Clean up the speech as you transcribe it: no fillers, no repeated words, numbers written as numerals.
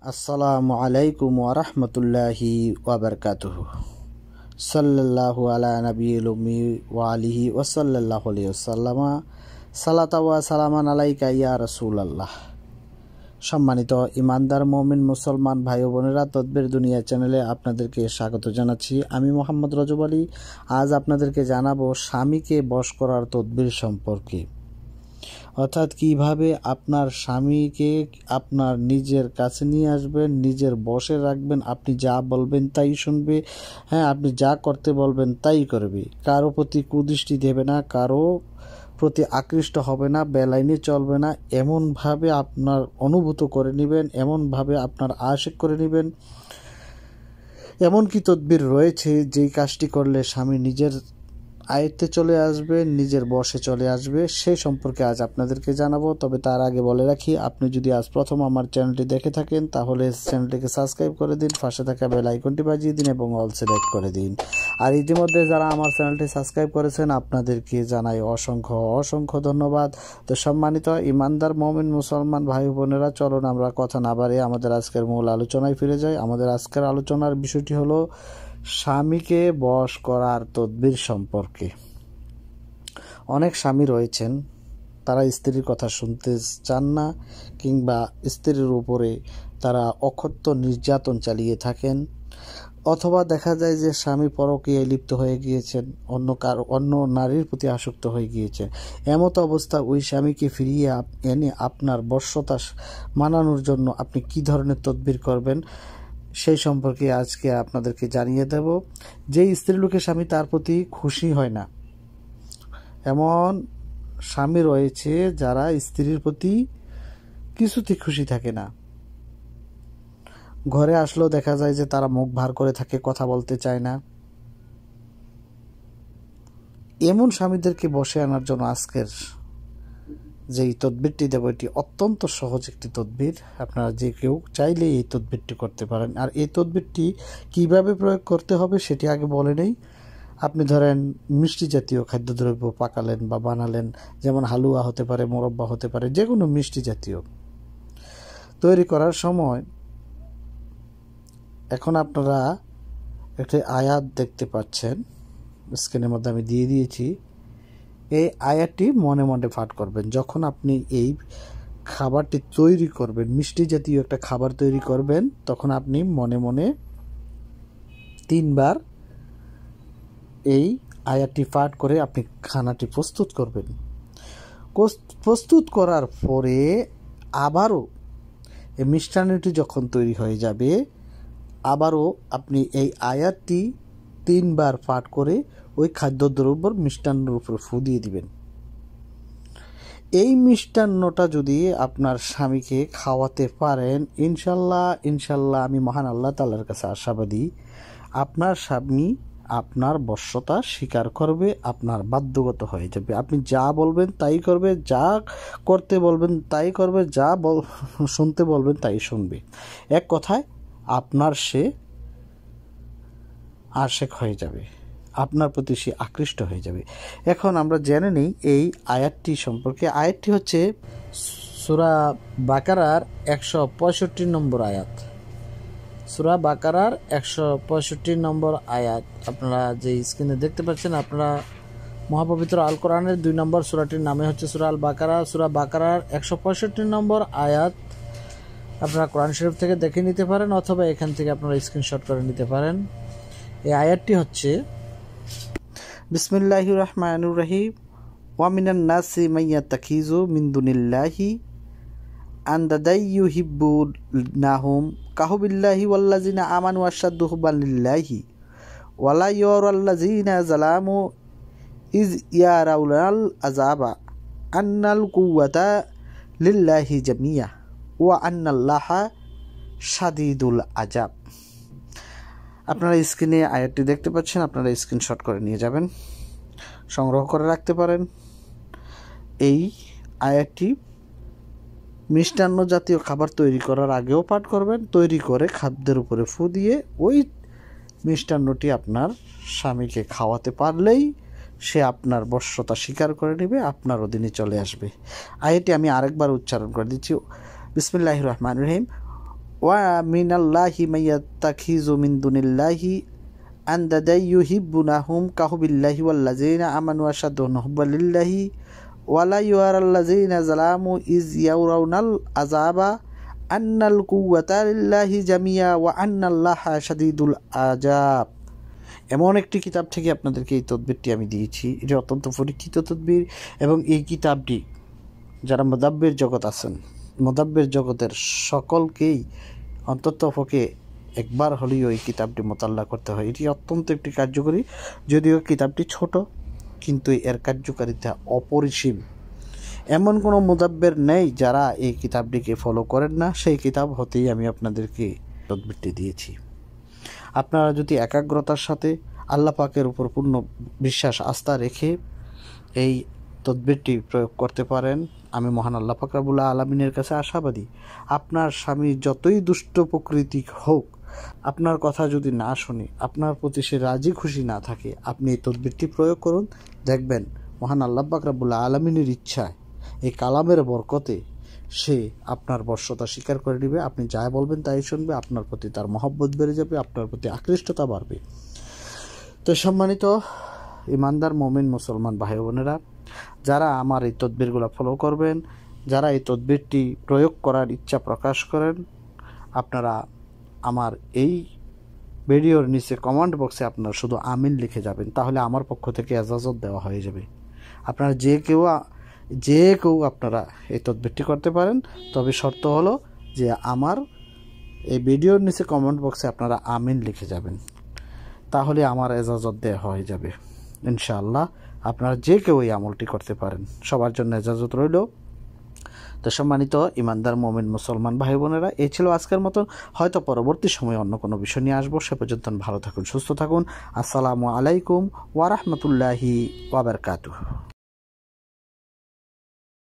আসসালামু আলাইকুম ওয়া রাহমাতুল্লাহি ওয়া বারাকাতুহু। সাল্লাল্লাহু আলা নবিয়িল উম্মি ওয়া আলিহি ওয়া সাল্লাল্লাহু আলাইহি ওয়াসাল্লাম। সালাত ওয়া সালামান আলাইকা ইয়া রাসূলুল্লাহ। সম্মানিত ইমানদার মুমিন মুসলমান ভাই ও বোনেরা, তদবির দুনিয়া চ্যানেলে আপনাদেরকে স্বাগত জানাচ্ছি। আমি মোহাম্মদ রজব আলী। আজ আপনাদেরকে জানাবো স্বামীকে বশ করার তদবির সম্পর্কে, অর্থাৎ কিভাবে আপনার স্বামীকে আপনার নিজের কাছে নিয়ে আসবেন, নিজের বশে রাখবেন। আপনি যা বলবেন তাই শুনবে, আপনি যা করতে বলবেন তাই করবে। কারো প্রতি কুদৃষ্টি দেবে না, কারো প্রতি আকৃষ্ট হবে না, বেলাইনে চলবে না। এমনভাবে আপনার অনুভূত করে নেবেন, এমনভাবে আপনার আশিক করে নেবেন। এমন কি তদবির রয়েছে যেই কাজটি করলে স্বামী নিজের আয়ত্তে চলে আসবে, নিজের বশে চলে আসবে, সেই সম্পর্কে আজ আপনাদেরকে জানাবো। তবে তার আগে বলে রাখি, আপনি যদি আজ প্রথম আমার চ্যানেলটি দেখে থাকেন তাহলে চ্যানেলটিকে সাবস্ক্রাইব করে দিন, পাশে থাকা বেল আইকনটি বাজিয়ে দিন এবং অল সিলেক্ট করে দিন। আর ইতিমধ্যে যারা আমার চ্যানেলটি সাবস্ক্রাইব করেছেন আপনাদেরকে জানাই অসংখ্য অসংখ্য ধন্যবাদ। তো সম্মানিত ইমানদার মুমিন মুসলমান ভাই বোনেরা, চলুন আমরা কথা না বাড়িয়ে আমাদের আজকের মূল আলোচনায় ফিরে যাই। আমাদের আজকের আলোচনার বিষয়টি হলো স্বামীকে বশ করার তদবির সম্পর্কে। অনেক স্বামী রয়েছেন, তারা স্ত্রীর কথা শুনতে চান না, কিংবা স্ত্রীর উপরে তারা অকথ্য নির্যাতন চালিয়ে থাকেন, অথবা দেখা যায় যে স্বামী পরকীয়ায় লিপ্ত হয়ে গিয়েছেন, অন্য নারীর প্রতি আসক্ত হয়ে গিয়েছেন। এমত অবস্থা ওই স্বামীকে ফিরিয়ে এনে আপনার বশ্যতা মানানোর জন্য আপনি কি ধরনের তদবির করবেন সেই সম্পর্কে আজকে আপনাদেরকে জানিয়ে দেব। যে স্ত্রীলোকের স্বামী তার প্রতি খুশি হয় না, এমন স্বামী রয়েছে যারা স্ত্রীর প্রতি কিছুতে খুশি থাকে না। ঘরে আসলেও দেখা যায় যে তারা মুখ ভার করে থাকে, কথা বলতে চায় না। এমন স্বামীদেরকে বসে আনার জন্য আজকের যেই তদবিরটি দেব, এটি অত্যন্ত সহজ একটি তদবির। আপনারা যে কেউ চাইলে এই তদবিরটি করতে পারেন। আর এই তদবিরটি কিভাবে প্রয়োগ করতে হবে সেটি আগে বলে নেই। আপনি ধরেন মিষ্টি জাতীয় খাদ্যদ্রব্য পাকালেন বা বানালেন, যেমন হালুয়া হতে পারে, মোরব্বা হতে পারে, যে কোনো মিষ্টি জাতীয় তৈরি করার সময় এখন আপনারা একটি আয়াত দেখতে পাচ্ছেন, স্ক্রিনের মধ্যে আমি দিয়ে দিয়েছি। এই আয়াতটি মনে মনে পাঠ করবেন। যখন আপনি এই খাবারটি তৈরি করবেন, মিষ্টি জাতীয় একটা খাবার তৈরি করবেন, তখন আপনি মনে মনে 3 বার এই আয়াতটি পাঠ করে আপনি খানাটি প্রস্তুত করবেন। প্রস্তুত করার পরে আবারও এই মিষ্টান্নটি যখন তৈরি হয়ে যাবে, আবারও আপনি এই আয়াতটি 3 বার পাঠ করে ওই খাদ্যদ্রব্যর মিষ্টান্নর উপর ফু দিয়ে দিবেন। এই মিষ্টান্নটা যদি আপনার স্বামীকে খাওয়াতে পারেন, ইনশাল্লাহ আমি মহান আল্লাহ তাআলার কাছে আশাবাদী, আপনার স্বামী আপনার বশ্যতা স্বীকার করবে, আপনার বাধ্যগত হয়ে যাবে। আপনি যা বলবেন তাই করবে, যা করতে বলবেন তাই করবে, যা শুনতে বলবেন তাই শুনবে। এক কথায় আপনার সে আশেক হয়ে যাবে, আপনার প্রতি সে আকৃষ্ট হয়ে যাবে। এখন আমরা জেনে নিই এই আয়াতটি সম্পর্কে। আয়াতটি হচ্ছে সূরা বাকারার 165 নম্বর আয়াত। সূরা বাকারার 165 নম্বর আয়াত আপনারা যে স্ক্রিনে দেখতে পাচ্ছেন। আপনারা মহাপবিত্র আল কোরআনের 2 নম্বর সূরাটির নামে হচ্ছে সূরা আল বাকারা। সূরা বাকারার 165 নম্বর আয়াত আপনারা কোরআন শরীফ থেকে দেখে নিতে পারেন, অথবা এখান থেকে আপনারা স্ক্রিনশট করে নিতে পারেন। এই আয়াতটি হচ্ছে, বিসমিল্লাহির রহমানির রহিম, ওয়া মিনান নাসি মাইয়াতাখিযু মিন দুনিল্লাহি আনদাদাই ইউহিব্বুনাহুম কাহুবিল্লাহি ওয়াল্লাযিনা আমানু আশাদ্দু হুব্বান লিল্লাহি ওয়ালা ইয়ারাল্লাযিনা যালামু ইয ইয়ারাউনাল আযাবা আন্নাল কুওয়াতা লিল্লাহি জামিয়া ওয়া আন্নাল্লাহা শাদীদুল আযাব। আপনারা স্ক্রিনে আয়াতটি দেখতে পাচ্ছেন, আপনারা স্ক্রিনশট করে নিয়ে যাবেন, সংগ্রহ করে রাখতে পারেন। এই আয়াতটি মিষ্টান্ন জাতীয় খাবার তৈরি করার আগেও পাঠ করবেন। তৈরি করে খাদ্যের উপরে ফু দিয়ে ওই মিষ্টান্নটি আপনার স্বামীকে খাওয়াতে পারলেই সে আপনার বশ্যতা স্বীকার করে নেবে, আপনার অধীনে চলে আসবে। আয়াতটি আমি আরেকবার উচ্চারণ করে দিচ্ছি। বিসমিল্লাহির রহমানির রহিম, ওয়া মিনাল্লাহি মাইয়াত্তাখিযু মিন দুনিল্লাহি আনদাদা ইউহিব্বুনাহুম কাহুবিল্লাহি ওয়াল্লাযিনা আমানু আশাদ্দু হুব্বান লিল্লাহি ওয়ালা ইউরাল্লাযিনা যালামু ইজ ইয়ারাউনাল আযাবা আন্নাল কুওয়াতা লিল্লাহি জামিয়া ওয়া আন্নাল্লাহা শাদীদুল আযাব। এমন একটি কিতাব থেকে আপনাদেরকে এই তদবিরটি আমি দিয়েছি। এটি অত্যন্ত পরীক্ষিত তদবির এবং এই কিতাবটি যারা মুদাব্বির জগৎ আছেন, মুদাব্বির জগতের সকলকেই অন্তত পক্ষে একবার হলেও এই কিতাবটি মোতাল্লা করতে হয়। এটি অত্যন্ত একটি কার্যকরী, যদিও কিতাবটি ছোট, কিন্তু এর কার্যকারিতা অপরিসীম। এমন কোনো মুদাব্বির নেই যারা এই কিতাবটিকে ফলো করেন না। সেই কিতাব হতেই আমি আপনাদেরকে তদবিরটি দিয়েছি। আপনারা যদি একাগ্রতার সাথে আল্লাহ পাকের উপর পূর্ণ বিশ্বাস আস্থা রেখে এই তদবিরটি প্রয়োগ করতে পারেন, আমি মহান আল্লাহ পাক রব্বুল আলামিনের কাছে আশাবাদী, আপনার স্বামী যতই দুষ্ট প্রকৃতি হোক, আপনার কথা যদি না শুনে, আপনার প্রতি সে রাজি খুশি না থাকে, আপনি এই তদবিরটি প্রয়োগ করুন। দেখবেন মহান আল্লাহ পাক রব্বুল আলামিনের ইচ্ছায়, এই কালামের বরকতে সে আপনার বর্ষতা স্বীকার করে নেবে। আপনি যা বলবেন তাই শুনবে, আপনার প্রতি তার মহব্বত বেড়ে যাবে, আপনার প্রতি আকৃষ্টতা বাড়বে। তো সম্মানিত ইমানদার মুমিন মুসলমান ভাই বোনেরা, যারা আমার এই তদবিরগুলো ফলো করবেন, যারা এই তদবিরটি প্রয়োগ করার ইচ্ছা প্রকাশ করেন, আপনারা আমার এই ভিডিওর নিচে কমেন্ট বক্সে আপনারা শুধু আমিন লিখে যাবেন, তাহলে আমার পক্ষ থেকে এজাজত দেওয়া হয়ে যাবে। আপনারা যে কেউ আপনারা এই তদবিরটি করতে পারেন, তবে শর্ত হলো যে আমার এই ভিডিওর নিচে কমেন্ট বক্সে আপনারা আমিন লিখে যাবেন, তাহলে আমার এজাজত দেওয়া হয়ে যাবে ইনশাআল্লাহ। আপনারা যে কেউ এই আমলটি করতে পারেন, সবার জন্য এজাজত রইল। তো সম্মানিত ইমানদার মুমিন মুসলমান ভাই বোনেরা, এই ছিল আজকের মতন। হয়তো পরবর্তী সময়ে অন্য কোনো বিষয় নিয়ে আসবো। সে পর্যন্ত ভালো থাকুন, সুস্থ থাকুন। আসসালামু আলাইকুম ওয়া রাহমাতুল্লাহি ওয়া বারাকাতুহু।